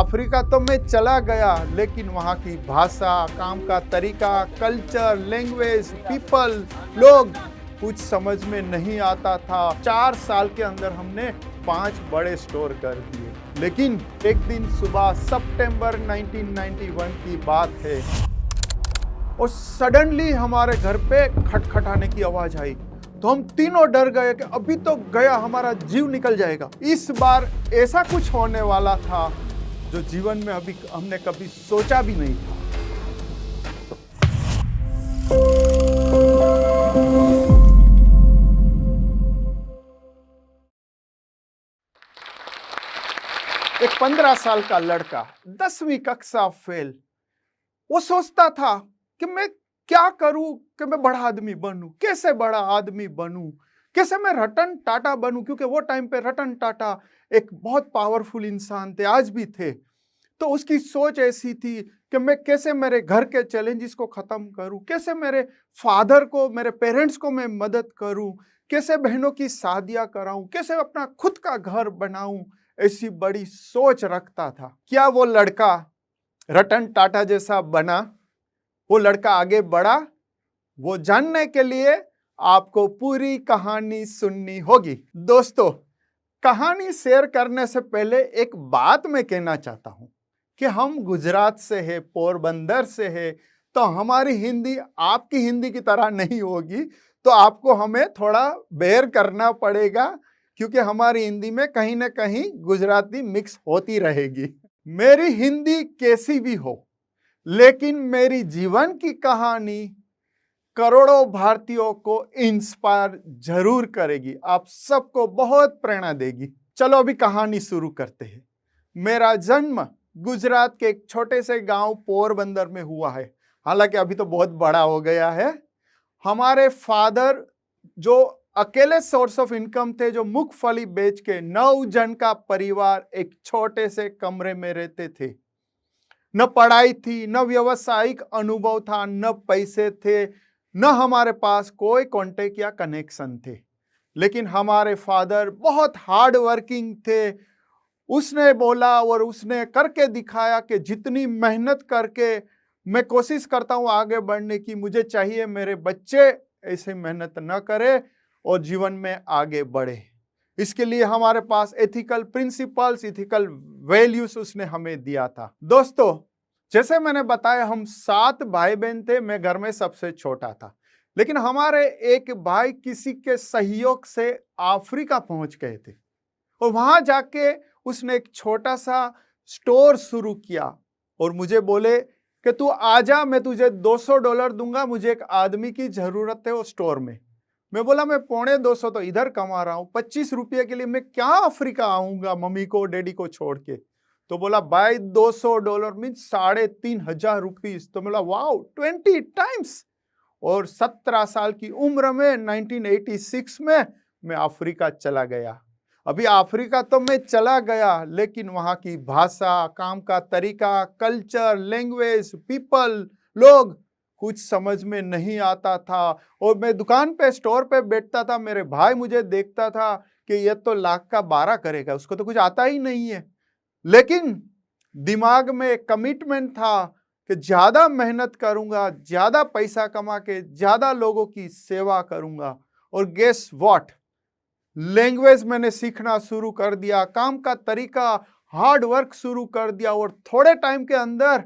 Africa तो मैं चला गया, लेकिन वहाँ की भाषा, काम का तरीका, कल्चर, लैंग्वेज, पीपल, लोग कुछ समझ में नहीं आता था। 4 साल के अंदर हमने 5 बड़े स्टोर कर दिए। लेकिन एक दिन सुबह सितंबर 1991 की बात है और सडनली हमारे घर पे खटखटाने की आवाज आई। तो हम तीनों डर गए कि अभी तो गया, हमारा जीव निकल जाएगा। इस बार ऐसा कुछ होने वाला था जो जीवन में अभी हमने कभी सोचा भी नहीं था। एक 15 साल का लड़का, 10वीं कक्षा फेल, वो सोचता था कि मैं क्या करूं कि मैं बड़ा आदमी बनूं, कैसे बड़ा आदमी बनूं, कैसे मैं रतन टाटा बनूं, क्योंकि वो टाइम पे रतन टाटा एक बहुत पावरफुल इंसान थे, आज भी थे। तो उसकी सोच ऐसी थी कि मैं कैसे मेरे घर के चैलेंजेस को खत्म करूं, कैसे मेरे फादर को, मेरे पेरेंट्स को मैं मदद करूं, कैसे बहनों की शादियां कराऊं, कैसे अपना खुद का घर बनाऊं, ऐसी बड़ी सोच रखता था। क्या वो लड़का रतन टाटा जैसा बना? वो लड़का आगे बढ़ा? वो जानने के लिए आपको पूरी कहानी सुननी होगी। दोस्तों, कहानी शेयर करने से पहले एक बात मैं कहना चाहता हूं कि हम गुजरात से है, पोरबंदर से है, तो हमारी हिंदी आपकी हिंदी की तरह नहीं होगी। तो आपको हमें थोड़ा बेयर करना पड़ेगा, क्योंकि हमारी हिंदी में कहीं ना कहीं गुजराती मिक्स होती रहेगी। मेरी हिंदी कैसी भी हो, लेकिन मेरी जीवन की कहानी करोड़ों भारतीयों को इंस्पायर जरूर करेगी, आप सबको बहुत प्रेरणा देगी। चलो अभी कहानी शुरू करते हैं। मेरा जन्म गुजरात के एक छोटे से गांव पोरबंदर में हुआ है, हालांकि अभी तो बहुत बड़ा हो गया है। हमारे फादर जो अकेले सोर्स ऑफ इनकम थे, जो मूंगफली बेच के 9 जन का परिवार एक छोटे से कमरे में रहते थे। न पढ़ाई थी, न व्यवसायिक अनुभव था, न पैसे थे, न हमारे पास कोई कॉन्टेक्ट या कनेक्शन थे। लेकिन हमारे फादर बहुत हार्ड वर्किंग थे। उसने बोला और उसने करके दिखाया कि जितनी मेहनत करके मैं कोशिश करता हूं आगे बढ़ने की, मुझे चाहिए मेरे बच्चे ऐसे मेहनत न करे और जीवन में आगे बढ़े। इसके लिए हमारे पास एथिकल प्रिंसिपल्स, एथिकल वैल्यूज उसने हमें दिया था। दोस्तों, जैसे मैंने बताया, हम 7 भाई बहन थे, मैं घर में सबसे छोटा था। लेकिन हमारे एक भाई किसी के सहयोग से अफ्रीका पहुंच गए थे और वहां जाके उसने एक छोटा सा स्टोर शुरू किया और मुझे बोले कि तू आजा, मैं तुझे $200 दूंगा, मुझे एक आदमी की जरूरत है वो स्टोर में। मैं बोला मैं $250 तो इधर कमा रहा हूं, 25 रुपये के लिए मैं क्या अफ्रीका आऊंगा मम्मी को डैडी को छोड़ के। तो बोला भाई $200 मीन्स 3,500 रुपीज। तो बोला वाओ, 20 टाइम्स। और 17 साल की उम्र में 1986 में मैं अफ्रीका चला गया। अभी अफ्रीका तो मैं चला गया, लेकिन वहां की भाषा, काम का तरीका, कल्चर, लैंग्वेज, पीपल, लोग कुछ समझ में नहीं आता था। और मैं दुकान पे, स्टोर पे बैठता था, मेरे भाई मुझे देखता था कि ये तो लाख का 12 करेगा, उसको तो कुछ आता ही नहीं है। लेकिन दिमाग में एक कमिटमेंट था कि ज्यादा मेहनत करूंगा, ज्यादा पैसा कमा के ज्यादा लोगों की सेवा करूंगा। और गेस व्हाट, लैंग्वेज मैंने सीखना शुरू कर दिया, काम का तरीका, हार्ड वर्क शुरू कर दिया और थोड़े टाइम के अंदर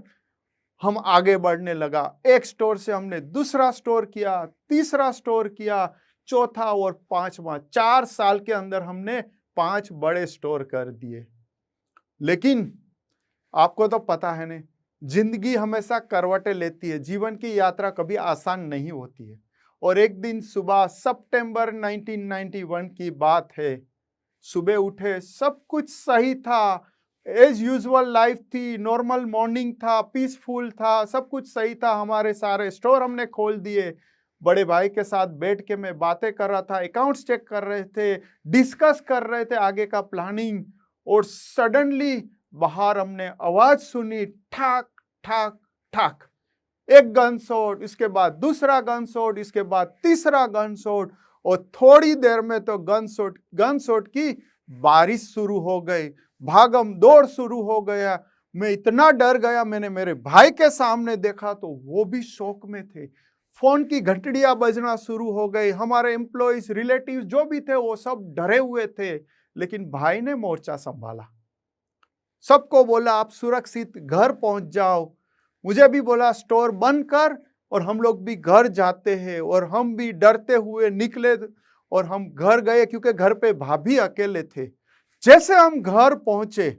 हम आगे बढ़ने लगा। एक स्टोर से हमने दूसरा स्टोर किया, तीसरा स्टोर किया, चौथा और पांचवा। 4 साल के अंदर हमने 5 बड़े स्टोर कर दिए। लेकिन आपको तो पता है ना, जिंदगी हमेशा करवटें लेती है, जीवन की यात्रा कभी आसान नहीं होती है। और एक दिन सुबह सितंबर 1991 की बात है। सुबह उठे, सब कुछ सही था, एज यूजुअल लाइफ थी, नॉर्मल मॉर्निंग था, पीसफुल था, सब कुछ सही था। हमारे सारे स्टोर हमने खोल दिए। बड़े भाई के साथ बैठ के मैं बातें कर रहा था, अकाउंट्स चेक कर रहे थे, डिस्कस कर रहे थे आगे का प्लानिंग। और सडनली बाहर हमने आवाज सुनी, ठाक ठाक ठाक। एक गन शॉट, इसके बाद दूसरा गन शॉट, इसके बाद तीसरा गन शॉट, और थोड़ी देर में तो गन शॉट की बारिश शुरू हो गई, भागम दौड़ शुरू हो गया। मैं इतना डर गया, मैंने मेरे भाई के सामने देखा तो वो भी शौक में थे। फोन की घंटियां बजना शुरू हो गई, हमारे एम्प्लॉइज, रिलेटिव जो भी थे वो सब डरे हुए थे, लेकिन भाई ने मोर्चा संभाला। सबको बोला आप सुरक्षित घर पहुंच जाओ। मुझे भी बोला स्टोर बंद कर, और हम लोग भी घर जाते हैं। और हम भी डरते हुए निकले और हम घर गए, क्योंकि घर पे भाभी अकेले थे। जैसे हम घर पहुंचे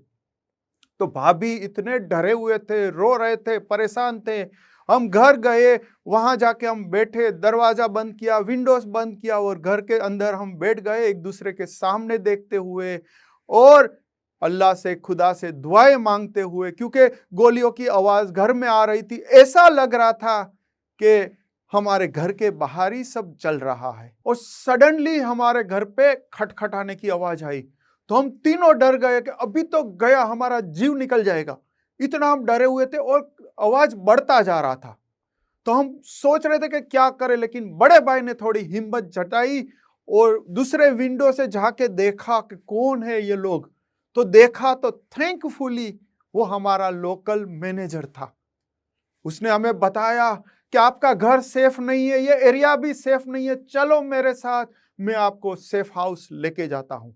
तो भाभी इतने डरे हुए थे, रो रहे थे, परेशान थे। हम घर गए, वहां जाके हम बैठे, दरवाजा बंद किया, विंडोज बंद किया और घर के अंदर हम बैठ गए एक दूसरे के सामने देखते हुए और अल्लाह से, खुदा से दुआएं मांगते हुए, क्योंकि गोलियों की आवाज घर में आ रही थी। ऐसा लग रहा था कि हमारे घर के बाहर ही सब चल रहा है। और सडनली हमारे घर पे खटखटाने की आवाज आई, तो हम तीनों डर गए कि अभी तो गया, हमारा जीव निकल जाएगा। इतना हम डरे हुए थे और आवाज बढ़ता जा रहा था। तो हम सोच रहे थे कि क्या करें, लेकिन बड़े भाई ने थोड़ी हिम्मत जताई और दूसरे विंडो से जाके देखा कि कौन है ये लोग। तो देखा तो थैंकफुली वो हमारा लोकल मैनेजर था। उसने हमें बताया कि आपका घर सेफ नहीं है, ये एरिया भी सेफ नहीं है, चलो मेरे साथ, मैं आपको सेफ हाउस लेके जाता हूं।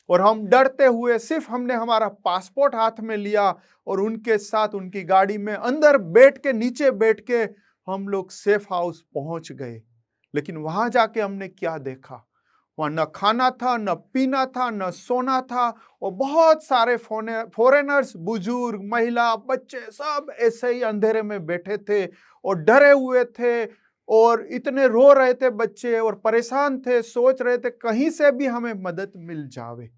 और हम डरते हुए सिर्फ हमने हमारा पासपोर्ट हाथ में लिया और उनके साथ उनकी गाड़ी में अंदर बैठ के, नीचे बैठ के हम लोग सेफ हाउस पहुंच गए। लेकिन वहां जाके हमने क्या देखा, वहां न खाना था, न पीना था, न सोना था। और बहुत सारे फॉरेनर्स, बुजुर्ग, महिला, बच्चे सब ऐसे ही अंधेरे में बैठे थे और डरे हुए थे और इतने रो रहे थे बच्चे और परेशान थे, सोच रहे थे कहीं से भी हमें मदद मिल जावे।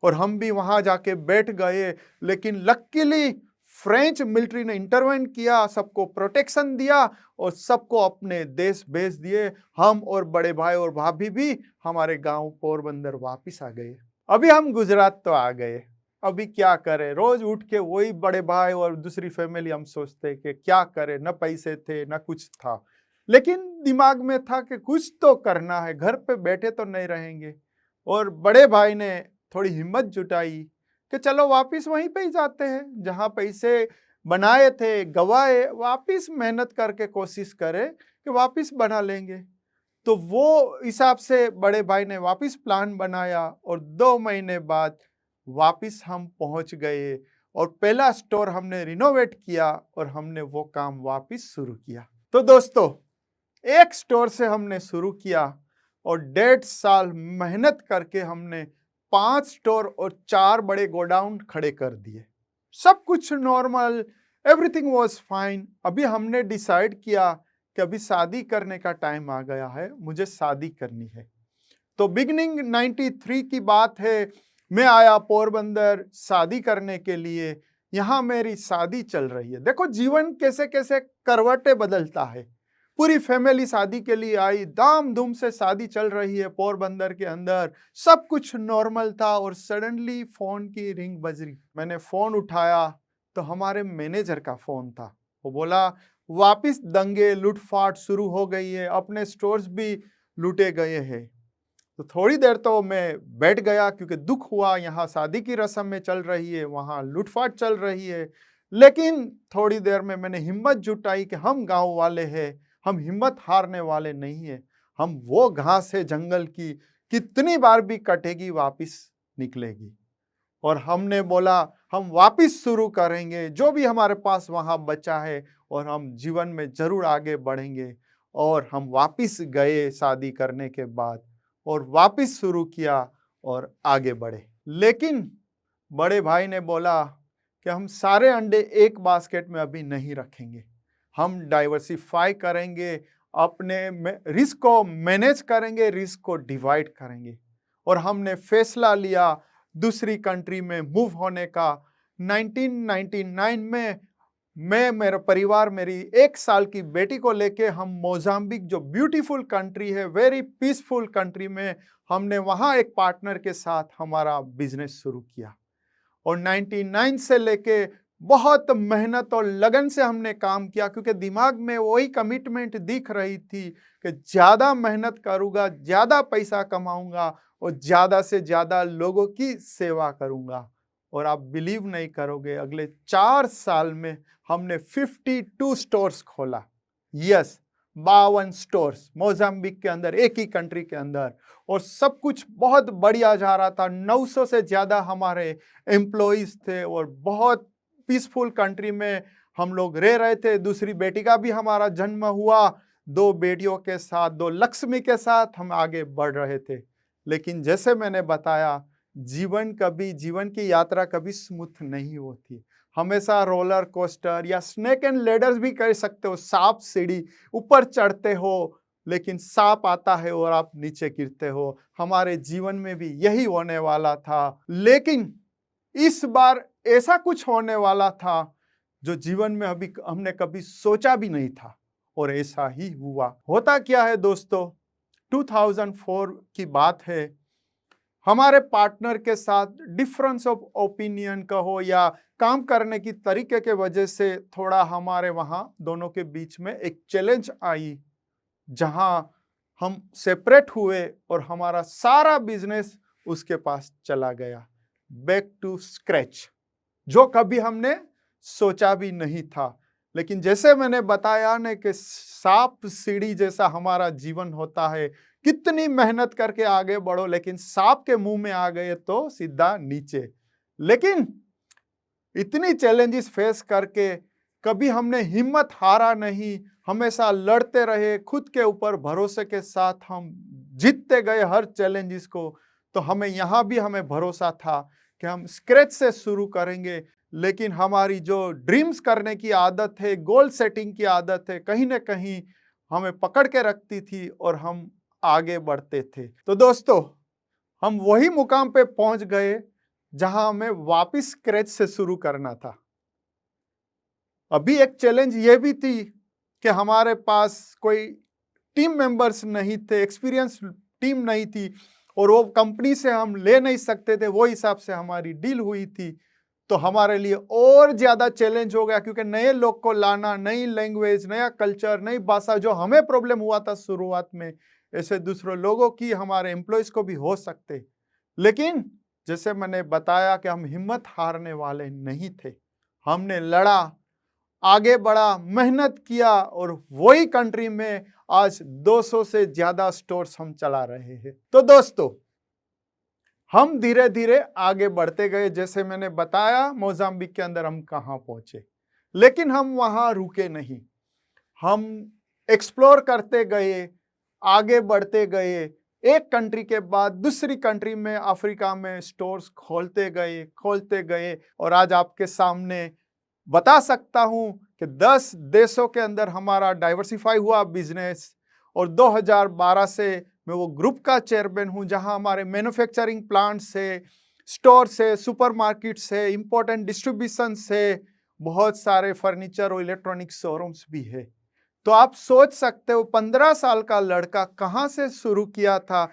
और हम भी वहां जाके बैठ गए, लेकिन लकीली फ्रेंच मिलिट्री ने इंटरवेन किया, सबको प्रोटेक्शन दिया और सबको अपने देश भेज दिए। हम और बड़े भाई और भाभी भी हमारे गांव पोरबंदर वापस आ गए। अभी हम गुजरात तो आ गए, अभी क्या करें, रोज उठ के वही बड़े भाई और दूसरी फैमिली हम सोचते कि क्या करें, न पैसे थे न कुछ था, लेकिन दिमाग में था कि कुछ तो करना है, घर पे बैठे तो नहीं रहेंगे। और बड़े भाई ने थोड़ी हिम्मत जुटाई कि चलो वापिस वहीं पे ही जाते हैं, जहां पैसे बनाए थे, गवाए, वापिस मेहनत करके कोशिश करें कि वापिस बना लेंगे। तो वो हिसाब से बड़े भाई ने वापिस प्लान बनाया और 2 महीने बाद वापिस हम पहुंच गए और पहला स्टोर हमने रिनोवेट किया और हमने वो काम वापिस शुरू किया। तो दोस्तों, एक स्टोर से हमने शुरू किया और 1.5 साल मेहनत करके हमने 5 स्टोर और 4 बड़े गोडाउन खड़े कर दिए। सब कुछ नॉर्मल, एवरीथिंग वाज फाइन। अभी हमने डिसाइड किया कि अभी शादी करने का टाइम आ गया है, मुझे शादी करनी है। तो बिगिनिंग 93 की बात है, मैं आया पोरबंदर शादी करने के लिए। यहाँ मेरी शादी चल रही है। देखो जीवन कैसे कैसे करवटें बदलता है। पूरी फैमिली शादी के लिए आई, धाम धूम से शादी चल रही है पोरबंदर के अंदर, सब कुछ नॉर्मल था। और सडनली फोन की रिंग बज रही। मैंने फोन उठाया तो हमारे मैनेजर का फोन था। वो बोला वापिस दंगे लूटफाट शुरू हो गई है, अपने स्टोर्स भी लूटे गए हैं। तो थोड़ी देर तो मैं बैठ गया, क्योंकि दुख हुआ, यहाँ शादी की रस्म में चल रही है, वहाँ लूटफाट चल रही है। लेकिन थोड़ी देर में मैंने हिम्मत जुटाई कि हम गांव वाले हैं, हम हिम्मत हारने वाले नहीं है। हम वो घास है जंगल की, कितनी बार भी कटेगी वापिस निकलेगी। और हमने बोला हम वापिस शुरू करेंगे, जो भी हमारे पास वहाँ बचा है, और हम जीवन में जरूर आगे बढ़ेंगे। और हम वापिस गए शादी करने के बाद और वापिस शुरू किया और आगे बढ़े। लेकिन बड़े भाई ने बोला कि हम सारे अंडे एक बास्केट में अभी नहीं रखेंगे, हम डाइवर्सिफाई करेंगे, अपने रिस्क को मैनेज करेंगे, रिस्क को डिवाइड करेंगे। और हमने फैसला लिया दूसरी कंट्री में मूव होने का। 1999 में मैं, मेरा परिवार, मेरी 1 साल की बेटी को लेके हम मोजाम्बिक, जो ब्यूटीफुल कंट्री है, वेरी पीसफुल कंट्री में, हमने वहाँ एक पार्टनर के साथ हमारा बिजनेस शुरू किया। और 99 से लेके बहुत मेहनत और लगन से हमने काम किया, क्योंकि दिमाग में वही कमिटमेंट दिख रही थी कि ज़्यादा मेहनत करूँगा, ज़्यादा पैसा कमाऊँगा और ज़्यादा से ज़्यादा लोगों की सेवा करूँगा। और आप बिलीव नहीं करोगे, अगले 4 साल में हमने 52 स्टोर्स खोला। यस, 52 स्टोर्स मोजाम्बिक के अंदर, एक ही कंट्री के अंदर, और सब कुछ बहुत बढ़िया जा रहा था। 900 से ज्यादा हमारे एम्प्लॉइज थे और बहुत पीसफुल कंट्री में हम लोग रह रहे थे। दूसरी बेटी का भी हमारा जन्म हुआ। 2 बेटियों के साथ, 2 लक्ष्मी के साथ हम आगे बढ़ रहे थे। लेकिन जैसे मैंने बताया, जीवन की यात्रा कभी स्मूथ नहीं होती। हमेशा रोलर कोस्टर या स्नेक एंड लेडर्स भी कह सकते हो, सांप सीढ़ी, ऊपर चढ़ते हो लेकिन सांप आता है और आप नीचे गिरते हो। हमारे जीवन में भी यही होने वाला था, लेकिन इस बार ऐसा कुछ होने वाला था जो जीवन में अभी हमने कभी सोचा भी नहीं था, और ऐसा ही हुआ। होता क्या है दोस्तों, 2004 की बात है। हमारे पार्टनर के साथ डिफरेंस ऑफ ओपिनियन कहो या काम करने की तरीके के वजह से थोड़ा हमारे वहां दोनों के बीच में एक चैलेंज आई, जहां हम सेपरेट हुए और हमारा सारा बिजनेस उसके पास चला गया, बैक टू स्क्रैच, जो कभी हमने सोचा भी नहीं था। लेकिन जैसे मैंने बताया ना कि सांप सीढ़ी जैसा हमारा जीवन होता है, कितनी मेहनत करके आगे बढ़ो लेकिन सांप के मुंह में आ गए तो सीधा नीचे। लेकिन इतनी चैलेंजेस फेस करके कभी हमने हिम्मत हारा नहीं, हमेशा लड़ते रहे, खुद के ऊपर भरोसे के साथ हम जीतते गए हर चैलेंजेस को। तो हमें भरोसा था कि हम स्क्रैच से शुरू करेंगे, लेकिन हमारी जो ड्रीम्स करने की आदत है, गोल सेटिंग की आदत है, कहीं ना कहीं हमें पकड़ के रखती थी और हम आगे बढ़ते थे। तो दोस्तों, हम वही मुकाम पे पहुंच गए जहां हमें वापस स्क्रैच से शुरू करना था। अभी एक चैलेंज ये भी थी कि हमारे पास कोई टीम मेंबर्स नहीं थे, एक्सपीरियंस टीम नहीं थी, और वो कंपनी से हम ले नहीं सकते थे, वो हिसाब से हमारी डील हुई थी। तो हमारे लिए और ज्यादा चैलेंज हो गया, क्योंकि नए लोग को लाना, नई लैंग्वेज, नया कल्चर, नई भाषा, जो हमें प्रॉब्लम हुआ था शुरुआत में, ऐसे दूसरे लोगों की हमारे एम्प्लॉयज को भी हो सकते। लेकिन जैसे मैंने बताया कि हम हिम्मत हारने वाले नहीं थे। हमने लड़ा, आगे बढ़ा, मेहनत किया, और वही कंट्री में आज 200 से ज्यादा स्टोर्स हम चला रहे हैं। तो दोस्तों, हम धीरे धीरे आगे बढ़ते गए। जैसे मैंने बताया, मोजाम्बिक के अंदर हम कहां पहुंचे, लेकिन हम वहां रुके नहीं। हम एक्सप्लोर करते गए, आगे बढ़ते गए, एक कंट्री के बाद दूसरी कंट्री में, अफ्रीका में स्टोर्स खोलते गए, और आज आपके सामने बता सकता हूं कि 10 देशों के अंदर हमारा डाइवर्सिफाई हुआ बिजनेस। और 2012 से मैं वो ग्रुप का चेयरमैन हूं, जहां हमारे मैन्युफैक्चरिंग प्लांट से, स्टोर से, सुपरमार्केट से, इंपॉर्टेंट डिस्ट्रीब्यूशन से, बहुत सारे फर्नीचर और इलेक्ट्रॉनिक शोरूम्स भी है। तो आप सोच सकते हो, 15 साल का लड़का कहां से शुरू किया था,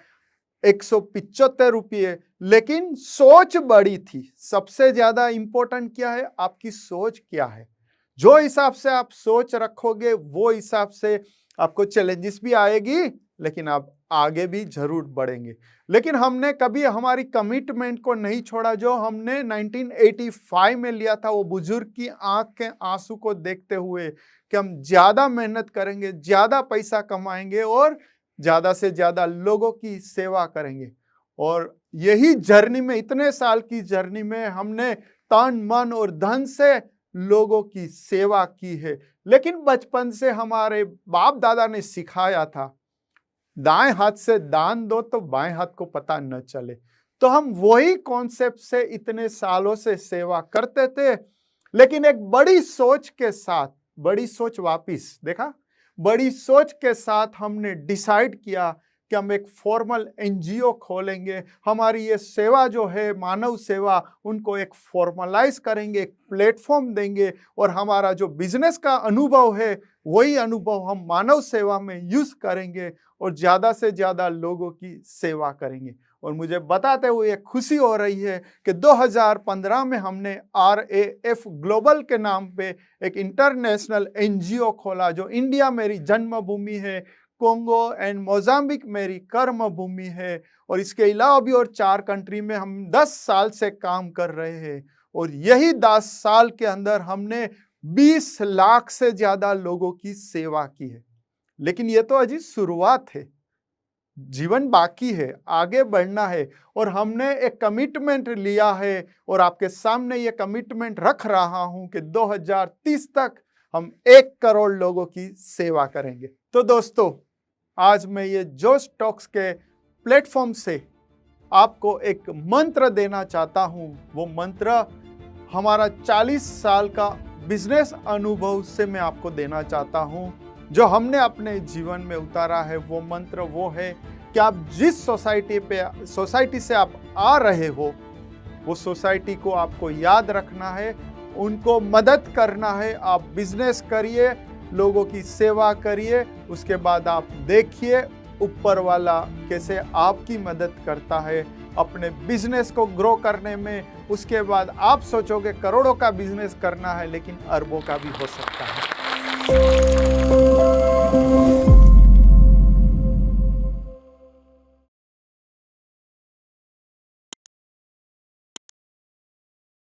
175 रुपये, लेकिन सोच बड़ी थी। सबसे ज्यादा इंपॉर्टेंट क्या है, आपकी सोच क्या है। जो हिसाब से आप सोच रखोगे, वो हिसाब से आपको चैलेंजेस भी आएगी, लेकिन आप आगे भी जरूर बढ़ेंगे। लेकिन हमने कभी हमारी कमिटमेंट को नहीं छोड़ा, जो हमने 1985 में लिया था, वो बुजुर्ग की आंख के आंसू को देखते हुए कि हम ज्यादा मेहनत करेंगे, ज्यादा पैसा कमाएंगे और ज्यादा से ज्यादा लोगों की सेवा करेंगे। और यही जर्नी में, इतने साल की जर्नी में, हमने तन मन और धन से लोगों की सेवा की है। लेकिन बचपन से हमारे बाप दादा ने सिखाया था, दाएं हाथ से दान दो तो बाएं हाथ को पता न चले। तो हम वही कॉन्सेप्ट से इतने सालों से सेवा करते थे, लेकिन एक बड़ी सोच के साथ, बड़ी सोच वापिस देखा, बड़ी सोच के साथ हमने डिसाइड किया कि हम एक फॉर्मल एनजीओ खोलेंगे। हमारी ये सेवा जो है, मानव सेवा, उनको एक फॉर्मलाइज करेंगे, एक प्लेटफॉर्म देंगे, और हमारा जो बिजनेस का अनुभव है, वही अनुभव हम मानव सेवा में यूज करेंगे और ज्यादा से ज्यादा लोगों की सेवा करेंगे। और मुझे बताते हुए खुशी हो रही है कि 2015 में हमने RAF ग्लोबल के नाम पे एक इंटरनेशनल एनजीओ खोला, जो इंडिया मेरी जन्मभूमि है, कोंगो एंड मोजाम्बिक मेरी कर्म भूमि है, और इसके अलावा भी और 4 कंट्री में हम 10 साल से काम कर रहे हैं, और यही 10 साल के अंदर हमने 20 लाख से ज्यादा लोगों की सेवा की है। लेकिन ये तो अजी शुरुआत है, जीवन बाकी है, आगे बढ़ना है, और हमने एक कमिटमेंट लिया है, और आपके सामने ये कमिटमेंट रख रहा हूं कि 2030 तक हम 1 करोड़ लोगों की सेवा करेंगे। तो दोस्तों, आज मैं ये जोश टॉक्स के प्लेटफॉर्म से आपको एक मंत्र देना चाहता हूं। वो मंत्र हमारा 40 साल का बिजनेस अनुभव से मैं आपको देना चाहता हूं, जो हमने अपने जीवन में उतारा है। वो मंत्र वो है कि आप जिस सोसाइटी से आप आ रहे हो, वो सोसाइटी को आपको याद रखना है, उनको मदद करना है। आप बिजनेस करिए, लोगों की सेवा करिए, उसके बाद आप देखिए ऊपर वाला कैसे आपकी मदद करता है अपने बिजनेस को ग्रो करने में। उसके बाद आप सोचोगे करोड़ों का बिजनेस करना है, लेकिन अरबों का भी हो सकता है।